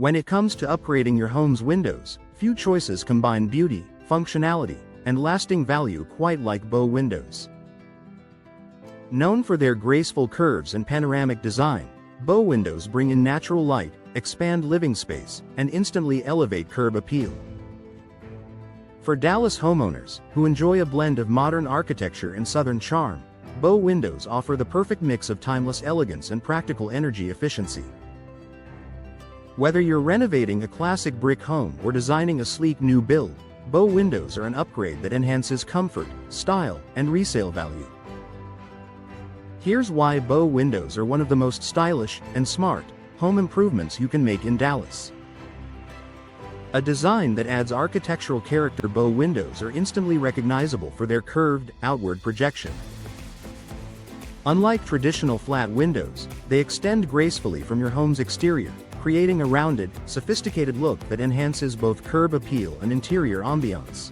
When it comes to upgrading your home's windows, few choices combine beauty, functionality, and lasting value quite like Bow Windows. Known for their graceful curves and panoramic design, Bow Windows bring in natural light, expand living space, and instantly elevate curb appeal. For Dallas homeowners, who enjoy a blend of modern architecture and southern charm, Bow Windows offer the perfect mix of timeless elegance and practical energy efficiency. Whether you're renovating a classic brick home or designing a sleek new build, Bow Windows are an upgrade that enhances comfort, style, and resale value. Here's why Bow Windows are one of the most stylish and smart home improvements you can make in Dallas. A design that adds architectural character. Bow Windows are instantly recognizable for their curved, outward projection. Unlike traditional flat windows, they extend gracefully from your home's exterior, creating a rounded, sophisticated look that enhances both curb appeal and interior ambiance.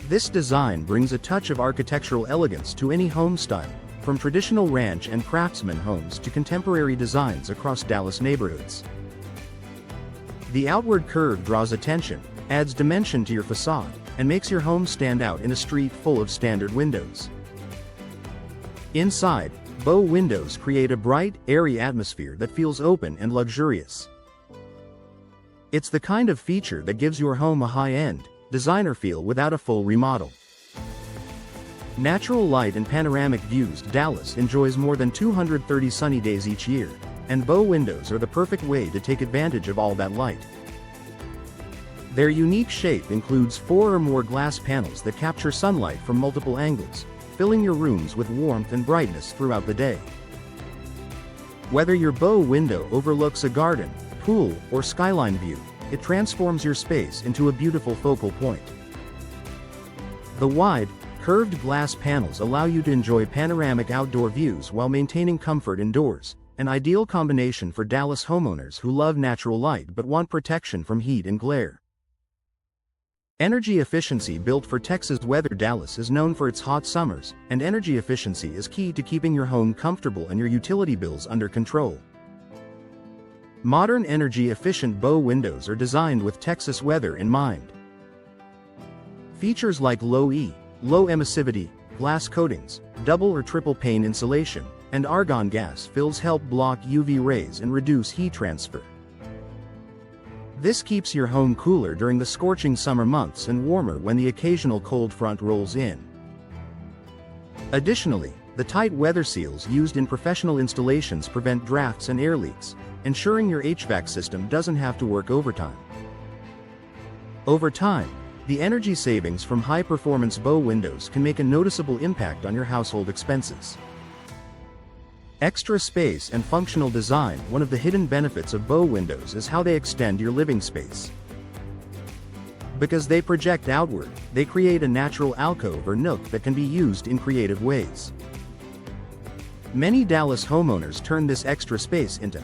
This design brings a touch of architectural elegance to any home style, from traditional ranch and craftsman homes to contemporary designs across Dallas neighborhoods. The outward curve draws attention, adds dimension to your facade, and makes your home stand out in a street full of standard windows. Inside, Bow Windows create a bright, airy atmosphere that feels open and luxurious. It's the kind of feature that gives your home a high-end, designer feel without a full remodel. Natural light and panoramic views. Dallas enjoys more than 230 sunny days each year, and Bow Windows are the perfect way to take advantage of all that light. Their unique shape includes 4 or more glass panels that capture sunlight from multiple angles, filling your rooms with warmth and brightness throughout the day. Whether your Bow Window overlooks a garden, pool, or skyline view, it transforms your space into a beautiful focal point. The wide, curved glass panels allow you to enjoy panoramic outdoor views while maintaining comfort indoors, an ideal combination for Dallas homeowners who love natural light but want protection from heat and glare. Energy efficiency. Built for Texas weather, Dallas is known for its hot summers, and energy efficiency is key to keeping your home comfortable and your utility bills under control. Modern energy-efficient Bow Windows are designed with Texas weather in mind. Features like low emissivity, glass coatings, double or triple pane insulation, and argon gas fills help block UV rays and reduce heat transfer. This keeps your home cooler during the scorching summer months and warmer when the occasional cold front rolls in. Additionally, the tight weather seals used in professional installations prevent drafts and air leaks, ensuring your HVAC system doesn't have to work overtime. Over time, the energy savings from high-performance Bow Windows can make a noticeable impact on your household expenses. Extra space and functional design. One of the hidden benefits of Bow Windows is how they extend your living space. Because they project outward, they create a natural alcove or nook that can be used in creative ways. Many Dallas homeowners turn this extra space into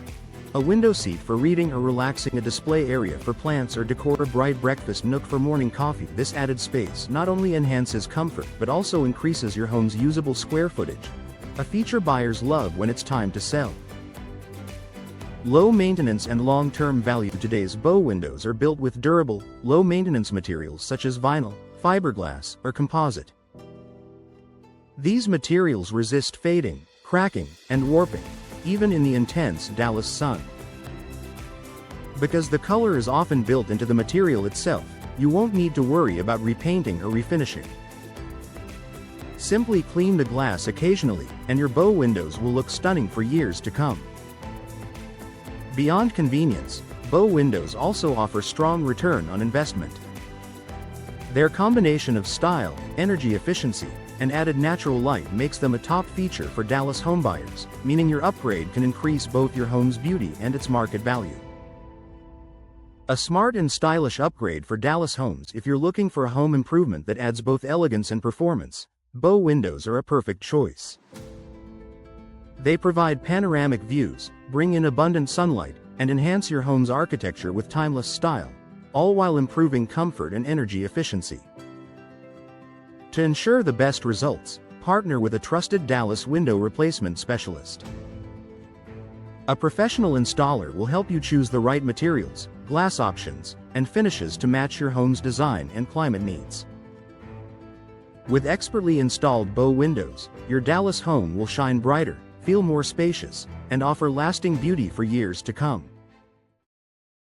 a window seat for reading or relaxing, a display area for plants, or decor, a bright breakfast nook for morning coffee. This added space not only enhances comfort but also increases your home's usable square footage, a feature buyers love when it's time to sell. Low maintenance and long-term value. Today's Bow Windows are built with durable, low-maintenance materials such as vinyl, fiberglass, or composite. These materials resist fading, cracking, and warping, even in the intense Dallas sun. Because the color is often built into the material itself, you won't need to worry about repainting or refinishing. Simply clean the glass occasionally, and your Bow Windows will look stunning for years to come. Beyond convenience, Bow Windows also offer strong return on investment. Their combination of style, energy efficiency, and added natural light makes them a top feature for Dallas homebuyers, meaning your upgrade can increase both your home's beauty and its market value. A smart and stylish upgrade for Dallas homes. If you're looking for a home improvement that adds both elegance and performance, Bow Windows are a perfect choice. They provide panoramic views, bring in abundant sunlight, and enhance your home's architecture with timeless style, all while improving comfort and energy efficiency. To ensure the best results, partner with a trusted Dallas window replacement specialist. A professional installer will help you choose the right materials, glass options, and finishes to match your home's design and climate needs. With expertly installed bow windows, your Dallas home will shine brighter, feel more spacious, and offer lasting beauty for years to come.